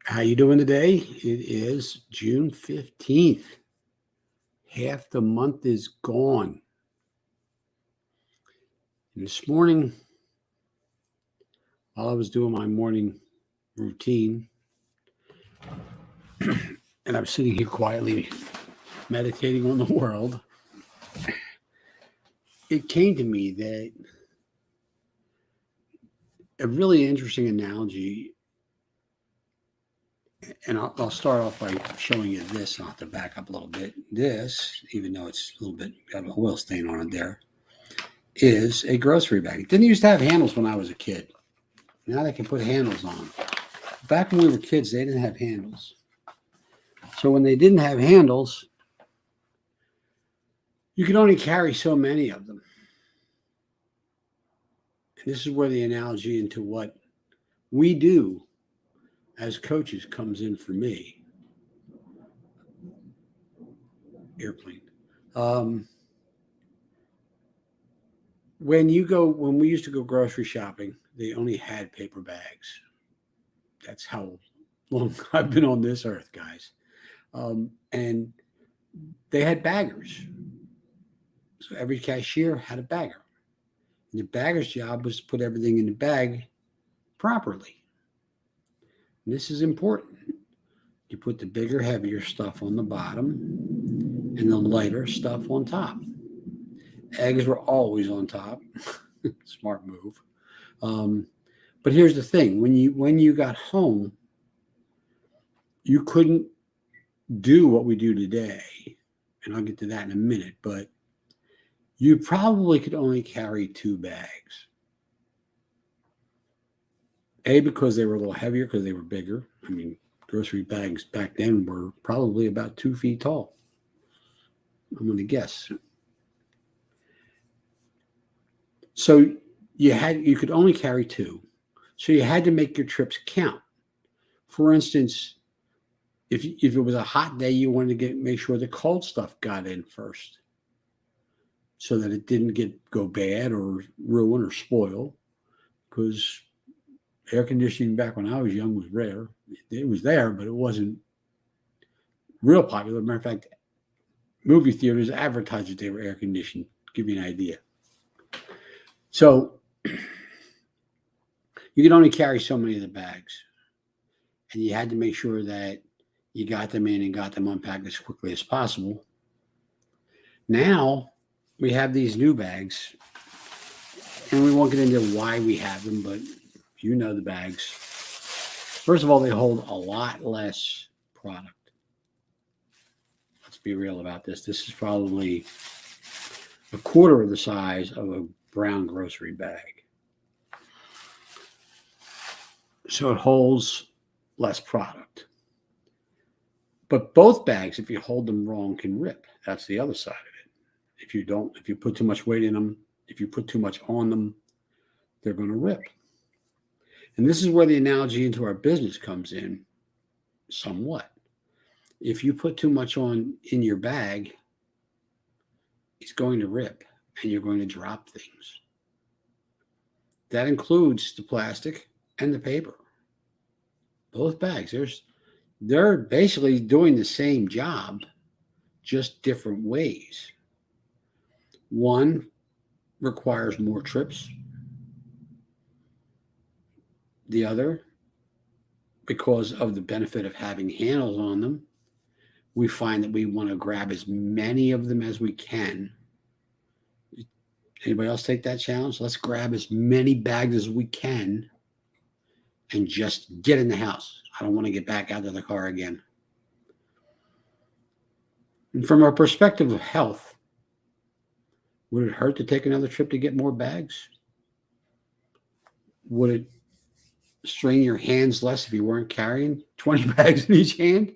How you doing today? It is June 15th. Half the month is gone. And this morning, while I was doing my morning routine, and I'm sitting here quietly meditating on the world, it came to me that a really interesting analogy, and I'll start off by showing you this. I'll have to back up a little bit. This, even though it's a little bit got an oil stain on it there, is a grocery bag. It didn't used to have handles when I was a kid. Now they can put handles on them. Back when we were kids, they didn't have handles. So when they didn't have handles, you could only carry so many of them. And this is where the analogy into what we do as coaches comes in for me. Airplane. When we used to go grocery shopping, they only had paper bags. That's how long I've been on this earth, guys. And they had baggers. So every cashier had a bagger. And the bagger's job was to put everything in the bag properly. And this is important. You put the bigger, heavier stuff on the bottom and the lighter stuff on top. Eggs were always on top. Smart move. But here's the thing. When you got home, you couldn't do what we do today. And I'll get to that in a minute. But you probably could only carry 2 bags. A, because they were a little heavier, because they were bigger. I mean, grocery bags back then were probably about 2 feet tall. I'm going to guess. So you could only carry 2. So you had to make your trips count. For instance, if it was a hot day, you wanted to make sure the cold stuff got in first, so that it didn't go bad or ruin or spoil. Because air conditioning back when I was young was rare. It was there, but it wasn't real popular. Matter of fact, movie theaters advertised that they were air conditioned. Give you an idea. So you could only carry so many of the bags, and you had to make sure that you got them in and got them unpacked as quickly as possible. Now we have these new bags, and we won't get into why we have them, but you know the bags. First of all, they hold a lot less product. Let's be real about this. This is probably a quarter of the size of a brown grocery bag. So it holds less product. But both bags, if you hold them wrong, can rip. That's the other side of it. If you put too much weight in them, if you put too much on them, they're going to rip. And this is where the analogy into our business comes in somewhat. If you put too much in your bag, it's going to rip and you're going to drop things. That includes the plastic and the paper. Both bags. They're basically doing the same job, just different ways. One requires more trips. The other, because of the benefit of having handles on them, we find that we want to grab as many of them as we can. Anybody else take that challenge? Let's grab as many bags as we can and just get in the house. I don't want to get back out of the car again. And from a perspective of health, would it hurt to take another trip to get more bags? Would it strain your hands less if you weren't carrying 20 bags in each hand?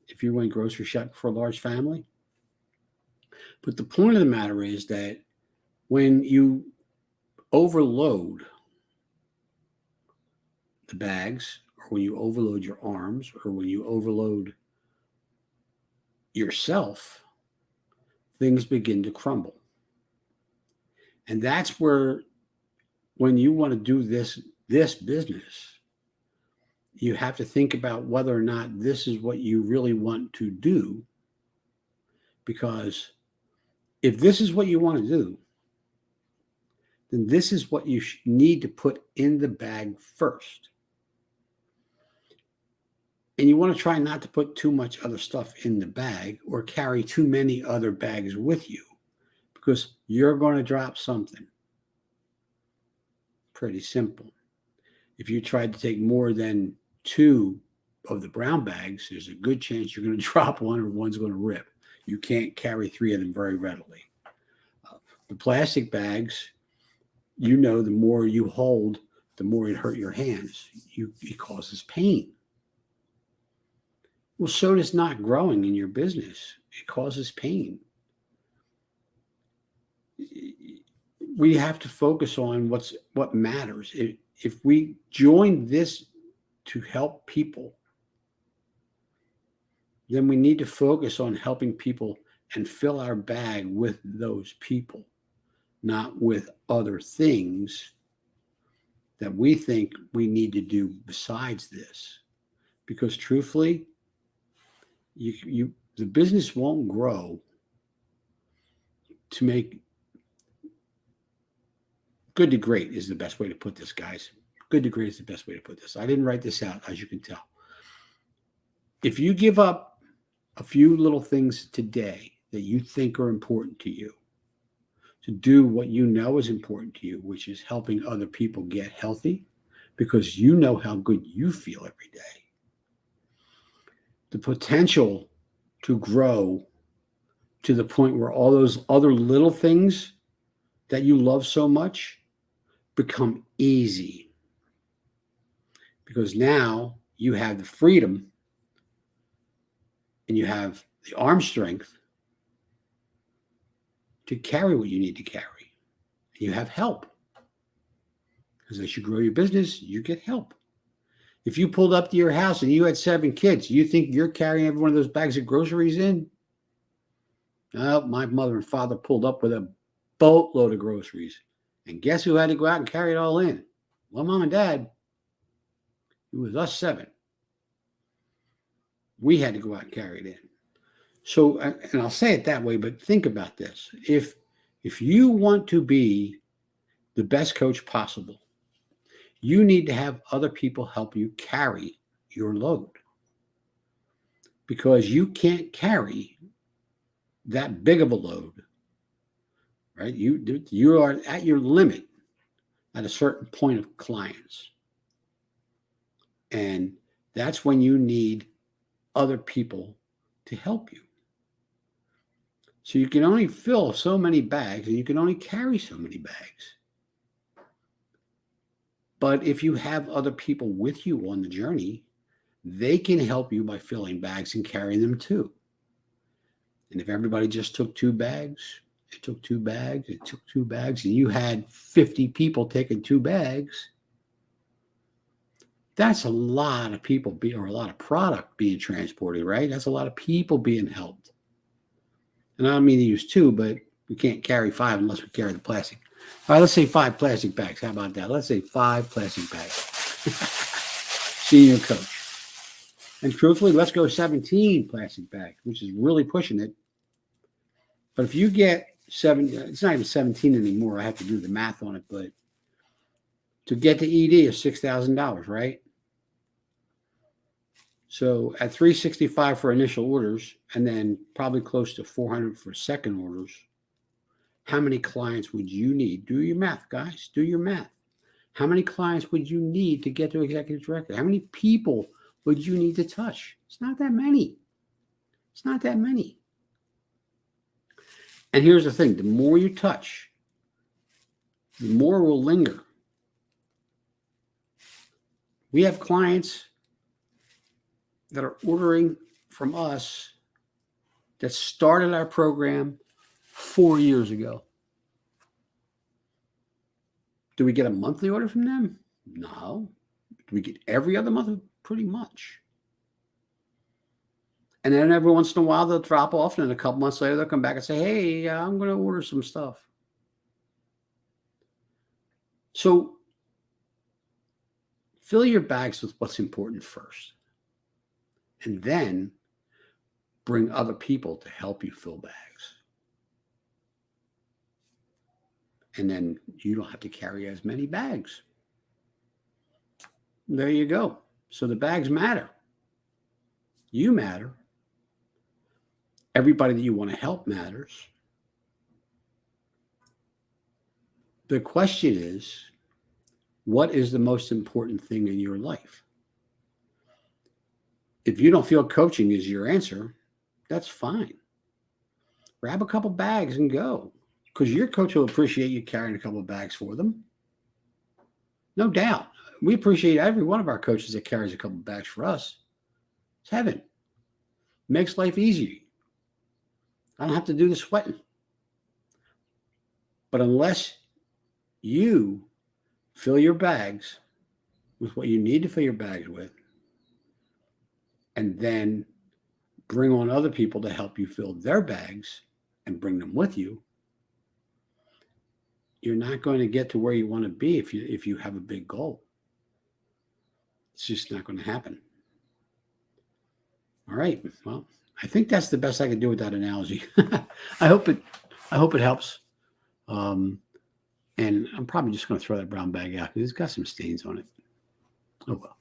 If you went grocery shopping for a large family? But the point of the matter is that when you overload the bags, or when you overload your arms, or when you overload yourself, things begin to crumble. And that's where, when you want to do this business, you have to think about whether or not this is what you really want to do. Because if this is what you want to do, then this is what you need to put in the bag first. And you want to try not to put too much other stuff in the bag or carry too many other bags with you, because you're going to drop something. Pretty simple. If you tried to take more than 2 of the brown bags, there's a good chance you're going to drop one, or one's going to rip. You can't carry 3 of them very readily. The plastic bags, the more you hold, the more it hurt your hands. It causes pain. Well, so does not growing in your business. It causes pain. We have to focus on what matters. If we join this to help people, then we need to focus on helping people and fill our bag with those people, not with other things that we think we need to do besides this. Because truthfully, the business won't grow to make good to great is the best way to put this, guys. Good to great is the best way to put this. I didn't write this out, as you can tell. If you give up a few little things today that you think are important to you, to do what you know is important to you, which is helping other people get healthy, because you know how good you feel every day. The potential to grow to the point where all those other little things that you love so much become easy. Because now you have the freedom and you have the arm strength to carry what you need to carry. And you have help. Because as you grow your business, you get help. If you pulled up to your house and you had 7 kids, you think you're carrying every one of those bags of groceries in? No, my mother and father pulled up with a boatload of groceries. And guess who had to go out and carry it all in? Well, Mom and Dad. It was us 7. We had to go out and carry it in. So, and I'll say it that way, but think about this. If you want to be the best coach possible, you need to have other people help you carry your load. Because you can't carry that big of a load, right? You are at your limit at a certain point of clients. And that's when you need other people to help you. So you can only fill so many bags and you can only carry so many bags. But if you have other people with you on the journey, they can help you by filling bags and carrying them too. And if everybody just took 2 bags, it took 2 bags, it took 2 bags, and you had 50 people taking 2 bags, that's a lot of people or a lot of product being transported, right? That's a lot of people being helped. And I don't mean to use 2, but we can't carry 5 unless we carry the plastic. All right, let's say 5 plastic bags. How about that? Let's say 5 plastic bags. Senior coach. And truthfully, let's go 17 plastic bags, which is really pushing it. But if you get 7, it's not even 17 anymore. I have to do the math on it. But to get to ED is $6,000, right? So at $365 for initial orders, and then probably close to $400 for second orders, how many clients would you need? Do your math, guys. Do your math. How many clients would you need to get to executive director? How many people would you need to touch? It's not that many. It's not that many. And here's the thing. The more you touch, the more will linger. We have clients that are ordering from us that started our program 4 years ago. Do we get a monthly order from them? No. Do we get every other month? Pretty much. And then every once in a while, they'll drop off, and then a couple months later, they'll come back and say, hey, I'm going to order some stuff. So Fill your bags with what's important first, and then bring other people to help you fill bags. And then you don't have to carry as many bags. There you go. So the bags matter. You matter. Everybody that you want to help matters. The question is, what is the most important thing in your life? If you don't feel coaching is your answer, that's fine. Grab a couple bags and go, because your coach will appreciate you carrying a couple of bags for them. No doubt. We appreciate every one of our coaches that carries a couple of bags for us. It's heaven. Makes life easier. I don't have to do the sweating. But unless you fill your bags with what you need to fill your bags with, and then bring on other people to help you fill their bags and bring them with you, you're not going to get to where you want to be if you have a big goal. It's just not going to happen. All right. Well, I think that's the best I can do with that analogy. I hope it helps. And I'm probably just going to throw that brown bag out because it's got some stains on it. Oh well.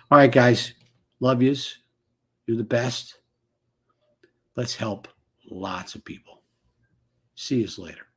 All right, guys. Love yous. You're the best. Let's help lots of people. See you later.